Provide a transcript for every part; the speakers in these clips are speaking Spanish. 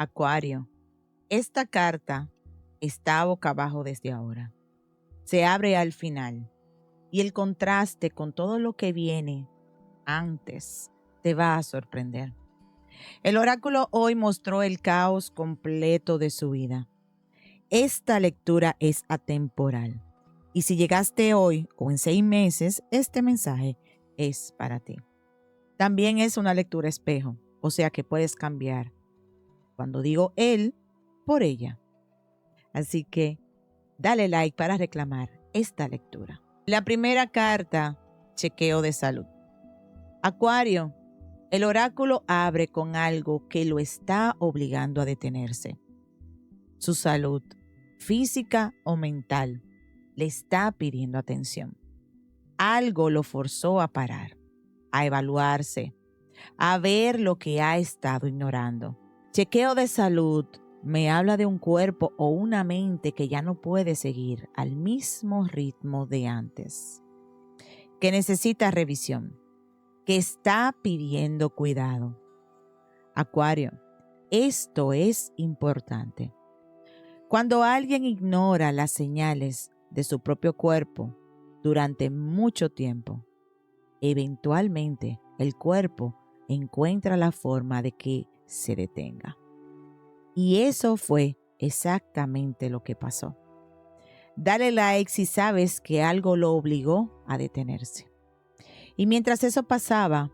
Acuario, esta carta está boca abajo desde ahora. Se abre al final y el contraste con todo lo que viene antes te va a sorprender. El oráculo hoy mostró el caos completo de su vida. Esta lectura es atemporal. Y si llegaste hoy o en 6 meses, este mensaje es para ti. También es una lectura espejo, o sea que puedes cambiar. Cuando digo él, por ella. Así que dale like para reclamar esta lectura. La primera carta, chequeo de salud. Acuario, el oráculo abre con algo que lo está obligando a detenerse. Su salud, física o mental, le está pidiendo atención. Algo lo forzó a parar, a evaluarse, a ver lo que ha estado ignorando. Chequeo de salud me habla de un cuerpo o una mente que ya no puede seguir al mismo ritmo de antes, que necesita revisión, que está pidiendo cuidado. Acuario, esto es importante. Cuando alguien ignora las señales de su propio cuerpo durante mucho tiempo, eventualmente el cuerpo encuentra la forma de que se detenga. Y eso fue exactamente lo que pasó. Dale like si sabes que algo lo obligó a detenerse. Y mientras eso pasaba,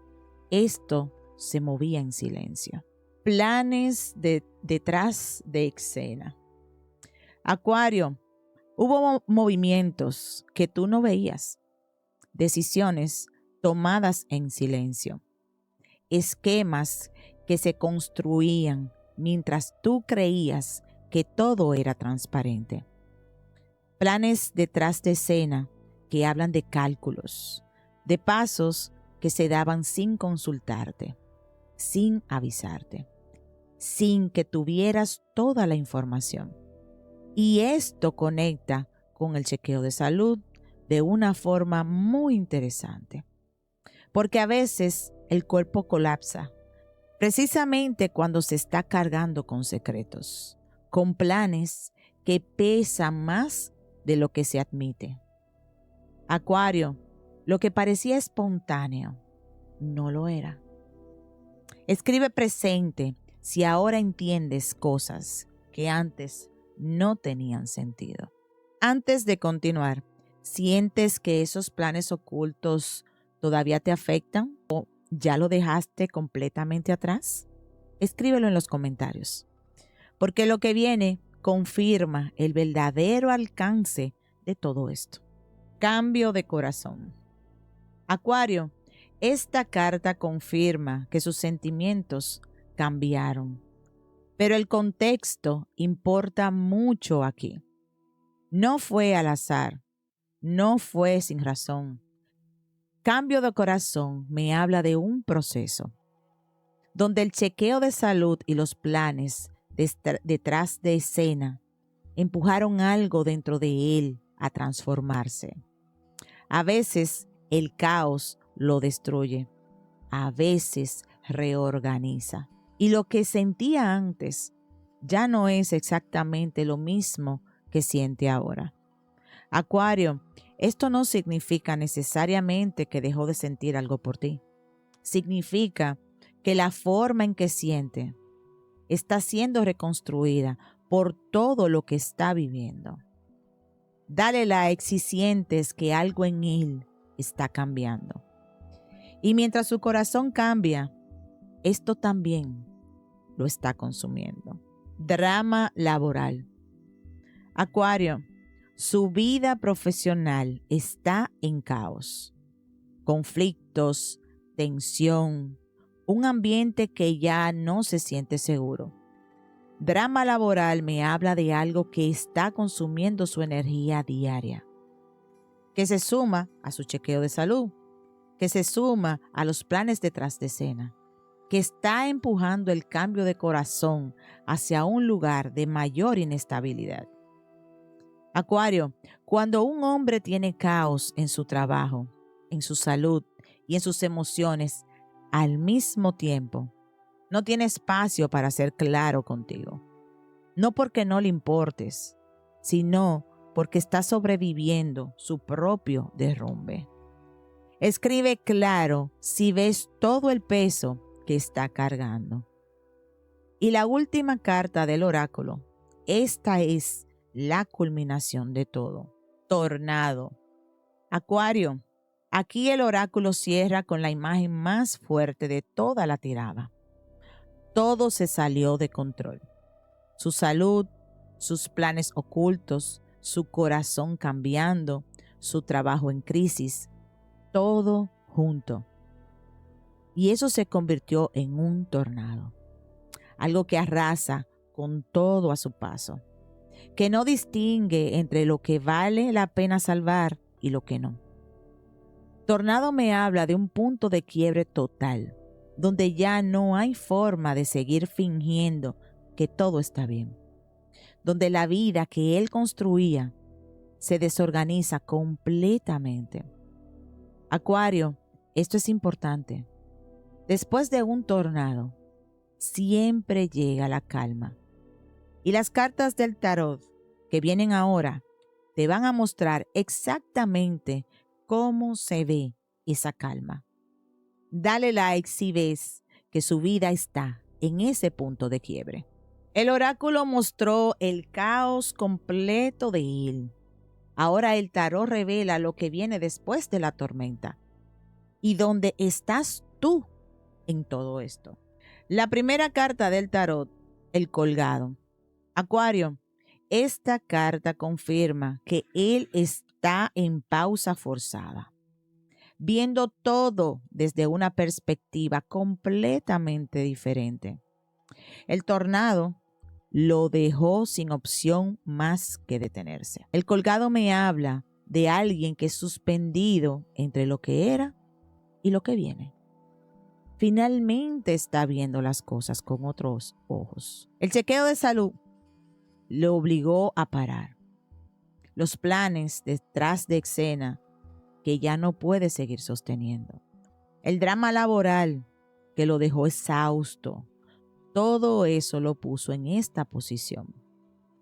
esto se movía en silencio. Planes detrás de escena. Acuario, hubo movimientos que tú no veías, decisiones tomadas en silencio, esquemas que se construían mientras tú creías que todo era transparente. Planes detrás de escena que hablan de cálculos, de pasos que se daban sin consultarte, sin avisarte, sin que tuvieras toda la información. Y esto conecta con el chequeo de salud de una forma muy interesante. Porque a veces el cuerpo colapsa, precisamente cuando se está cargando con secretos, con planes que pesan más de lo que se admite. Acuario, lo que parecía espontáneo, no lo era. Escribe presente si ahora entiendes cosas que antes no tenían sentido. Antes de continuar, ¿sientes que esos planes ocultos todavía te afectan o ya lo dejaste completamente atrás? Escríbelo en los comentarios, porque lo que viene confirma el verdadero alcance de todo esto. Cambio de corazón. Acuario, esta carta confirma que sus sentimientos cambiaron, pero el contexto importa mucho aquí. No fue al azar, no fue sin razón. Cambio de corazón me habla de un proceso, donde el chequeo de salud y los planes detrás de escena empujaron algo dentro de él a transformarse. A veces el caos lo destruye, a veces reorganiza. Y lo que sentía antes ya no es exactamente lo mismo que siente ahora. Acuario, esto no significa necesariamente que dejó de sentir algo por ti. Significa que la forma en que siente está siendo reconstruida por todo lo que está viviendo. Dale like si sientes que algo en él está cambiando. Y mientras su corazón cambia, esto también lo está consumiendo. Drama laboral. Acuario, su vida profesional está en caos. Conflictos, tensión, un ambiente que ya no se siente seguro. Drama laboral me habla de algo que está consumiendo su energía diaria, que se suma a su chequeo de salud, que se suma a los planes detrás de escena, que está empujando el cambio de corazón hacia un lugar de mayor inestabilidad. Acuario, cuando un hombre tiene caos en su trabajo, en su salud y en sus emociones al mismo tiempo, No tiene espacio para ser claro contigo. No porque no le importes, sino porque está sobreviviendo su propio derrumbe. Escribe claro si ves todo el peso que está cargando. Y la última carta del oráculo, esta es la culminación de todo. Tornado. Acuario, aquí el oráculo cierra con la imagen más fuerte de toda la tirada. Todo se salió de control. Su salud, sus planes ocultos, su corazón cambiando, su trabajo en crisis, todo junto. Y eso se convirtió en un tornado, algo que arrasa con todo a su paso, que no distingue entre lo que vale la pena salvar y lo que no. Tornado me habla de un punto de quiebre total, donde ya no hay forma de seguir fingiendo que todo está bien, donde la vida que él construía se desorganiza completamente. Acuario, esto es importante. Después de un tornado, siempre llega la calma. Y las cartas del tarot que vienen ahora te van a mostrar exactamente cómo se ve esa calma. Dale like si ves que su vida está en ese punto de quiebre. El oráculo mostró el caos completo de él. Ahora el tarot revela lo que viene después de la tormenta. ¿Y dónde estás tú en todo esto? La primera carta del tarot, el colgado. Acuario, esta carta confirma que él está en pausa forzada, viendo todo desde una perspectiva completamente diferente. El tornado lo dejó sin opción más que detenerse. El colgado me habla de alguien que es suspendido entre lo que era y lo que viene. Finalmente está viendo las cosas con otros ojos. El chequeo de salud lo obligó a parar. Los planes detrás de escena que ya no puede seguir sosteniendo. El drama laboral que lo dejó exhausto. Todo eso lo puso en esta posición,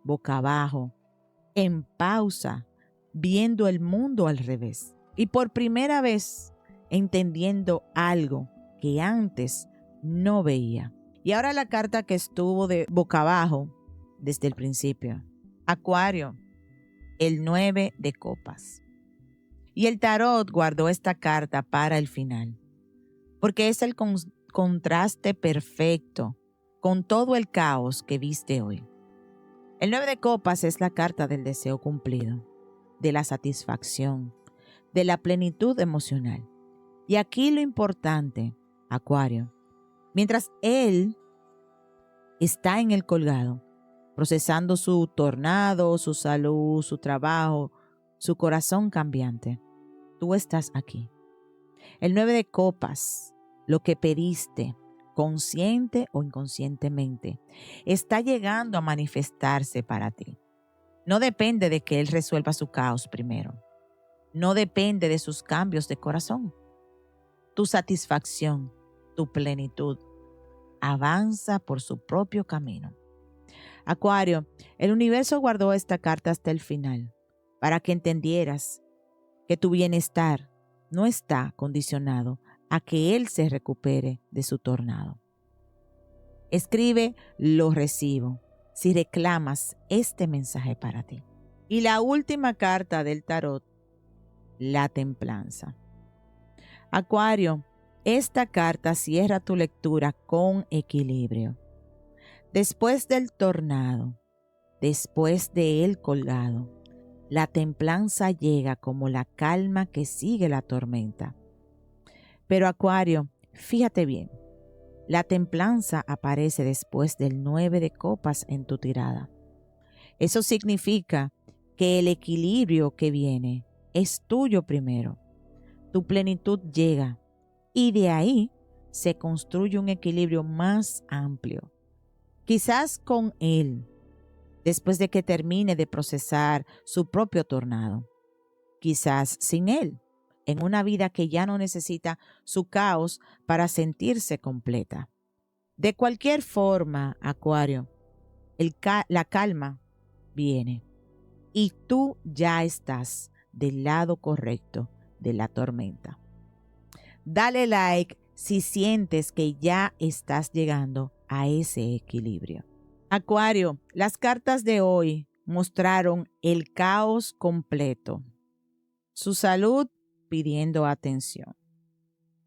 boca abajo, en pausa, viendo el mundo al revés. Y por primera vez entendiendo algo que antes no veía. Y ahora la carta que estuvo de boca abajo desde el principio. Acuario, el 9 de copas. Y el tarot guardó esta carta para el final, porque es el contraste perfecto con todo el caos que viste hoy. El 9 de copas es la carta del deseo cumplido, de la satisfacción, de la plenitud emocional. Y aquí lo importante, Acuario, mientras él está en el colgado, procesando su tornado, su salud, su trabajo, su corazón cambiante, tú estás aquí. El 9 de copas, lo que pediste, consciente o inconscientemente, está llegando a manifestarse para ti. No depende de que él resuelva su caos primero. No depende de sus cambios de corazón. Tu satisfacción, tu plenitud, avanza por su propio camino. Acuario, el universo guardó esta carta hasta el final para que entendieras que tu bienestar no está condicionado a que él se recupere de su tornado. Escribe "lo recibo" si reclamas este mensaje para ti. Y la última carta del tarot, la templanza. Acuario, esta carta cierra tu lectura con equilibrio. Después del tornado, después de él colgado, la templanza llega como la calma que sigue la tormenta. Pero Acuario, fíjate bien, la templanza aparece después del 9 de copas en tu tirada. Eso significa que el equilibrio que viene es tuyo primero. Tu plenitud llega y de ahí se construye un equilibrio más amplio. Quizás con él, después de que termine de procesar su propio tornado. Quizás sin él, en una vida que ya no necesita su caos para sentirse completa. De cualquier forma, Acuario, la calma viene y tú ya estás del lado correcto de la tormenta. Dale like si sientes que ya estás llegando a ese equilibrio. Acuario, las cartas de hoy mostraron el caos completo. Su salud pidiendo atención.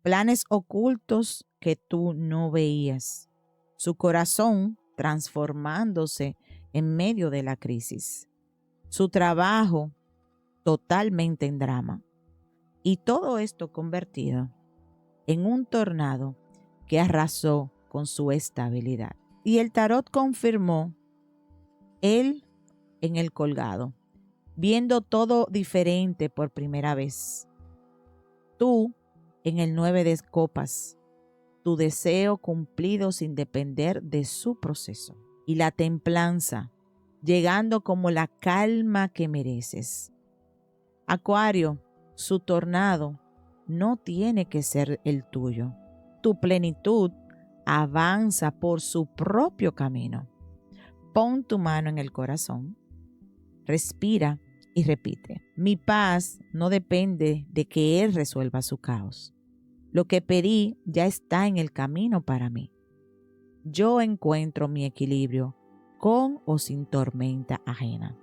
Planes ocultos que tú no veías. Su corazón transformándose en medio de la crisis. Su trabajo totalmente en drama. Y todo esto convertido en un tornado que arrasó con su estabilidad. Y el tarot confirmó él en el colgado, viendo todo diferente por primera vez. Tú en el 9 de copas, tu deseo cumplido sin depender de su proceso. Y la templanza, llegando como la calma que mereces. Acuario, su tornado no tiene que ser el tuyo. Tu plenitud avanza por su propio camino. Pon tu mano en el corazón, respira y repite. Mi paz no depende de que Él resuelva su caos. Lo que pedí ya está en el camino para mí. Yo encuentro mi equilibrio con o sin tormenta ajena.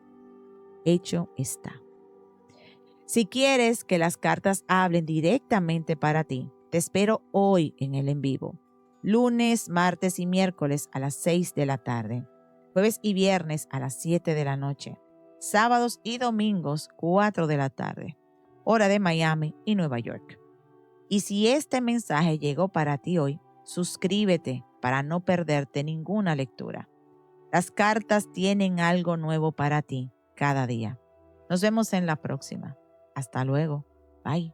Hecho está. Si quieres que las cartas hablen directamente para ti, te espero hoy en el en vivo. Lunes, martes y miércoles a las 6 de la tarde. Jueves y viernes a las 7 de la noche. Sábados y domingos 4 de la tarde. Hora de Miami y Nueva York. Y si este mensaje llegó para ti hoy, suscríbete para no perderte ninguna lectura. Las cartas tienen algo nuevo para ti cada día. Nos vemos en la próxima. Hasta luego. Bye.